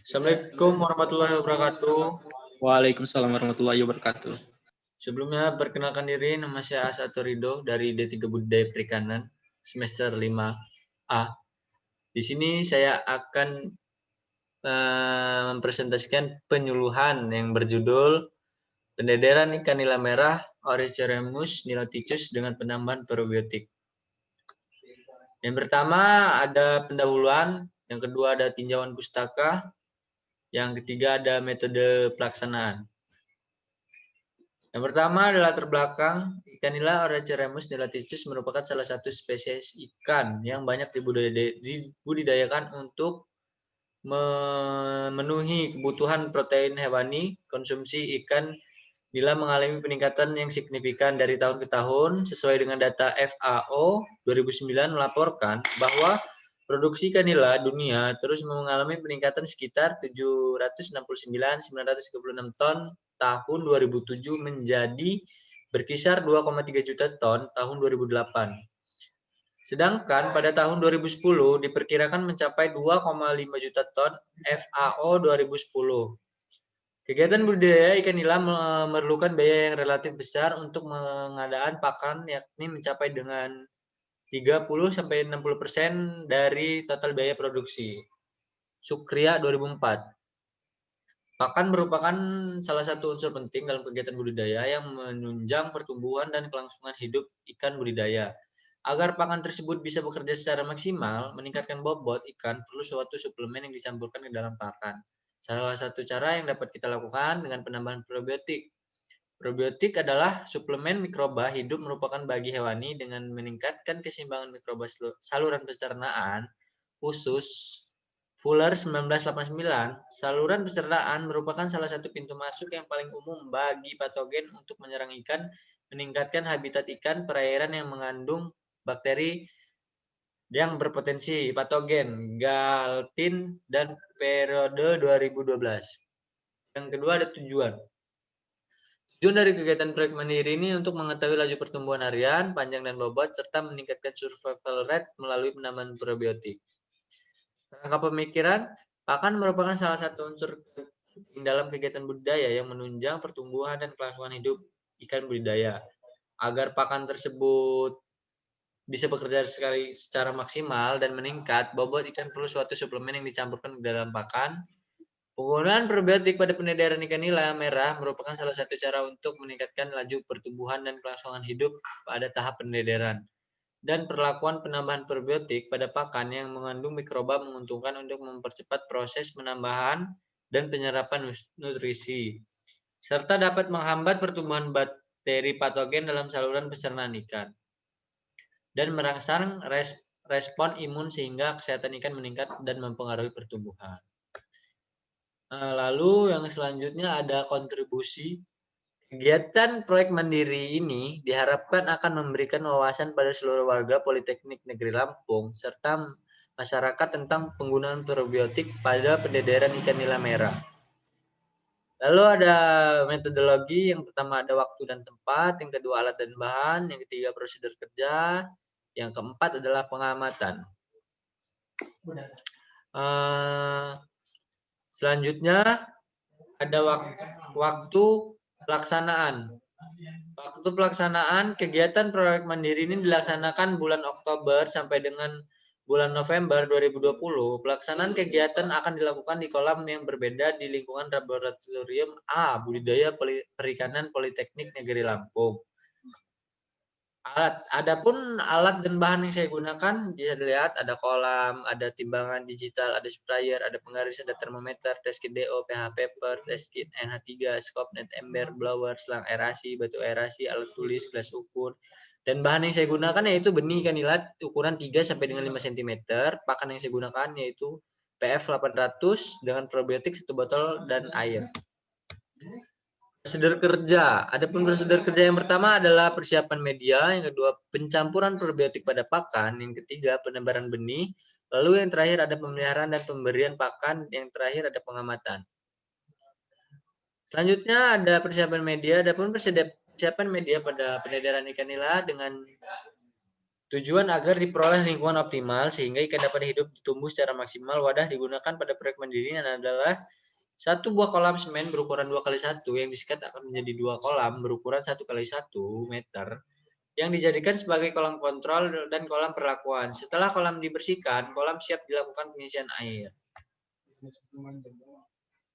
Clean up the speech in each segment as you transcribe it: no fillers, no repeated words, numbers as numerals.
Assalamualaikum warahmatullahi wabarakatuh. Waalaikumsalam warahmatullahi wabarakatuh. Sebelumnya perkenalkan diri, nama saya Asato Rido dari D3 Budidaya Perikanan semester 5A. Di sini saya akan mempresentasikan penyuluhan yang berjudul Pendederan ikan nila merah Oriceremus niloticus dengan penambahan probiotik. Yang pertama ada pendahuluan, yang kedua ada tinjauan pustaka, yang ketiga ada metode pelaksanaan. Yang pertama adalah latar belakang. Ikan nila Oriceremus niloticus merupakan salah satu spesies ikan yang banyak dibudidayakan untuk memenuhi kebutuhan protein hewani. Konsumsi ikan nila mengalami peningkatan yang signifikan dari tahun ke tahun. Sesuai dengan data FAO 2009 melaporkan bahwa produksi ikan nila dunia terus mengalami peningkatan sekitar 769.936 ton tahun 2007 menjadi berkisar 2,3 juta ton tahun 2008. Sedangkan pada tahun 2010 diperkirakan mencapai 2,5 juta ton FAO 2010. Kegiatan budidaya ikan nila memerlukan biaya yang relatif besar untuk pengadaan pakan, yakni mencapai dengan 30-60% dari total biaya produksi. Sukria 2004. Pakan merupakan salah satu unsur penting dalam kegiatan budidaya yang menunjang pertumbuhan dan kelangsungan hidup ikan budidaya. Agar pakan tersebut bisa bekerja secara maksimal, meningkatkan bobot ikan perlu suatu suplemen yang dicampurkan ke dalam pakan. Salah satu cara yang dapat kita lakukan dengan penambahan probiotik. Probiotik adalah suplemen mikroba hidup merupakan bagi hewani dengan meningkatkan keseimbangan mikroba saluran pencernaan, khusus Fuller 1989. Saluran pencernaan merupakan salah satu pintu masuk yang paling umum bagi patogen untuk menyerang ikan, meningkatkan habitat ikan perairan yang mengandung bakteri yang berpotensi patogen, Galtin dan periode 2012. Yang kedua ada tujuan. Tujuan dari kegiatan proyek mandiri ini untuk mengetahui laju pertumbuhan harian, panjang dan bobot, serta meningkatkan survival rate melalui penambahan probiotik. Rangka pemikiran, pakan merupakan salah satu unsur dalam kegiatan budidaya yang menunjang pertumbuhan dan kelangsungan hidup ikan budidaya. Agar pakan tersebut bisa bekerja secara maksimal dan meningkat, bobot ikan perlu suatu suplemen yang dicampurkan ke dalam pakan. Penggunaan probiotik pada pendederan ikan nila merah merupakan salah satu cara untuk meningkatkan laju pertumbuhan dan kelangsungan hidup pada tahap pendederan. Dan perlakuan penambahan probiotik pada pakan yang mengandung mikroba menguntungkan untuk mempercepat proses penambahan dan penyerapan nutrisi, serta dapat menghambat pertumbuhan bakteri patogen dalam saluran pencernaan ikan, dan merangsang respon imun sehingga kesehatan ikan meningkat dan mempengaruhi pertumbuhan. Lalu yang selanjutnya ada kontribusi. Kegiatan proyek mandiri ini diharapkan akan memberikan wawasan pada seluruh warga Politeknik Negeri Lampung serta masyarakat tentang penggunaan probiotik pada pendederan ikan nila merah. Lalu ada metodologi, yang pertama ada waktu dan tempat, yang kedua alat dan bahan, yang ketiga prosedur kerja, yang keempat adalah pengamatan. Selanjutnya ada waktu pelaksanaan. Waktu pelaksanaan kegiatan proyek mandiri ini dilaksanakan bulan Oktober sampai dengan bulan November 2020. Pelaksanaan kegiatan akan dilakukan di kolam yang berbeda di lingkungan Laboratorium A Budidaya Perikanan Politeknik Negeri Lampung. Adapun alat dan bahan yang saya gunakan bisa dilihat ada kolam, ada timbangan digital, ada sprayer, ada penggaris, ada termometer, test kit DO, pH paper, test kit NH3, scope net ember, blower, selang aerasi, batu aerasi, alat tulis, gelas ukur. Dan bahan yang saya gunakan yaitu benih ikan nila ukuran 3 sampai dengan 5 cm. Pakan yang saya gunakan yaitu PF 800 dengan probiotik 1 botol dan air. Prosedur kerja. Adapun prosedur kerja yang pertama adalah persiapan media, yang kedua pencampuran probiotik pada pakan, yang ketiga penebaran benih, lalu yang terakhir ada pemeliharaan dan pemberian pakan, yang terakhir ada pengamatan. Selanjutnya ada persiapan media. Adapun persiapan media pada pendederan ikan nila dengan Tujuan agar diperoleh lingkungan optimal sehingga ikan dapat hidup tumbuh secara maksimal. Wadah digunakan pada proyek mandiri adalah satu buah kolam semen berukuran 2x1 yang disikat akan menjadi 2 kolam berukuran 1x1 meter yang dijadikan sebagai kolam kontrol dan kolam perlakuan. Setelah kolam dibersihkan, kolam siap dilakukan pengisian air.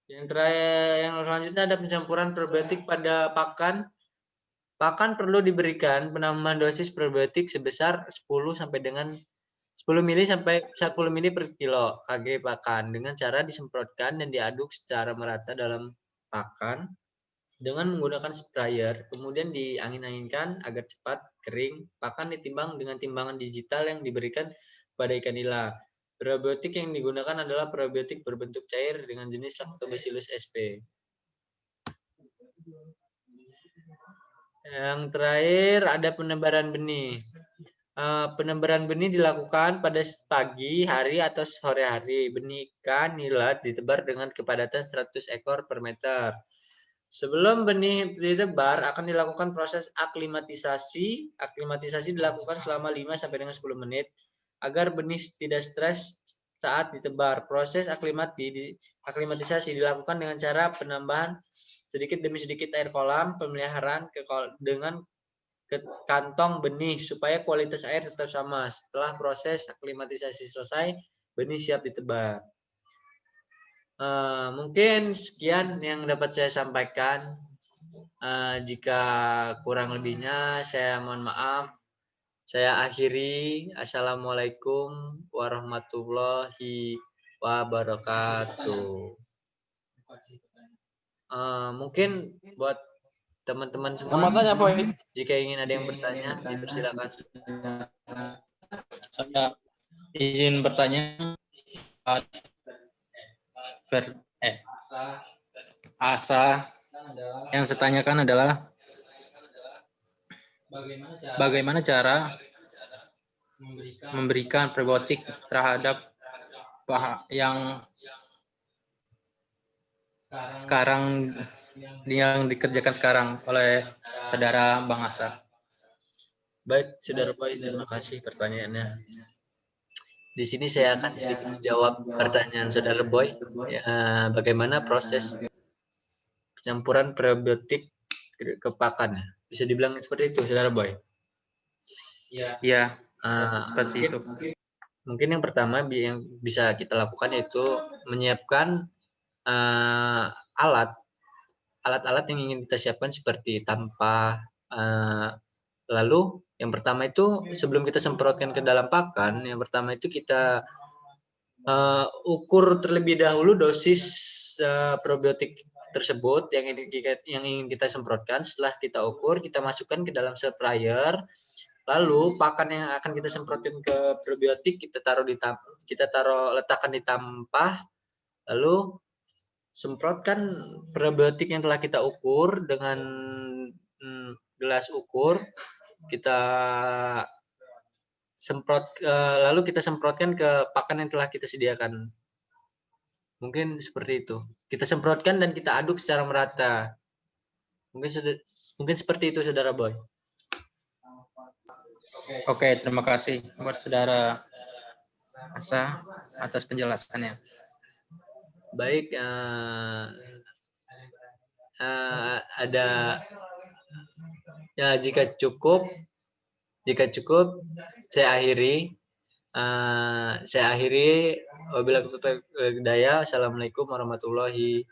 Yang terakhir, yang selanjutnya ada pencampuran probiotik pada pakan. Pakan perlu diberikan penambahan dosis probiotik sebesar 10 sampai dengan 10 mili sampai 10 mili per kilo kg pakan dengan cara disemprotkan dan diaduk secara merata dalam pakan dengan menggunakan sprayer, kemudian diangin-anginkan agar cepat kering. Pakan ditimbang dengan timbangan digital yang diberikan pada ikan nila. Probiotik yang digunakan adalah probiotik berbentuk cair dengan jenis Lactobacillus sp. Yang terakhir ada penebaran benih. Penebaran benih dilakukan pada pagi hari atau sore hari. Benih ikan nila ditebar dengan kepadatan 100 ekor per meter. Sebelum benih ditebar akan dilakukan proses aklimatisasi. Aklimatisasi dilakukan selama 5 sampai dengan 10 menit agar benih tidak stres saat ditebar. Proses aklimatisasi dilakukan dengan cara penambahan sedikit demi sedikit air kolam, pemeliharaan dengan kantong benih supaya kualitas air tetap sama. Setelah proses aklimatisasi selesai, benih siap ditebar. Mungkin sekian yang dapat saya sampaikan. Jika kurang lebihnya saya mohon maaf. Saya akhiri. Assalamualaikum warahmatullahi wabarakatuh. Mungkin buat teman-teman semua, jika ingin ada yang bertanya, dipersilakan. Saya izin bertanya. Asa yang saya tanyakan adalah bagaimana cara memberikan probiotik terhadap yang sekarang yang dikerjakan sekarang oleh saudara Bang Asa. Baik, saudara Boy, terima kasih pertanyaannya. Di sini saya akan sedikit menjawab pertanyaan saudara Boy. Bagaimana proses pencampuran probiotik ke pakan? Bisa dibilang seperti itu, saudara Boy? Iya, seperti itu. Mungkin yang pertama yang bisa kita lakukan yaitu menyiapkan alat-alat yang ingin kita siapkan seperti tampah. Lalu yang pertama itu sebelum kita semprotkan ke dalam pakan, yang pertama itu kita ukur terlebih dahulu dosis probiotik tersebut yang ingin kita semprotkan. Setelah kita ukur, kita masukkan ke dalam sprayer. Lalu pakan yang akan kita semprotkan ke probiotik letakkan di tampah. Lalu semprotkan probiotik yang telah kita ukur dengan gelas ukur. Kita lalu kita semprotkan ke pakan yang telah kita sediakan. Mungkin seperti itu. Kita semprotkan dan kita aduk secara merata. Mungkin seperti itu, saudara Boy. Oke, terima kasih buat saudara Asa atas penjelasannya. Baik, ada ya jika cukup saya akhiri. Wabillahi taufiq wal hidayah. Assalamualaikum warahmatullahi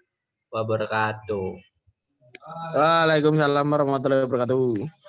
wabarakatuh. Waalaikumsalam warahmatullahi wabarakatuh.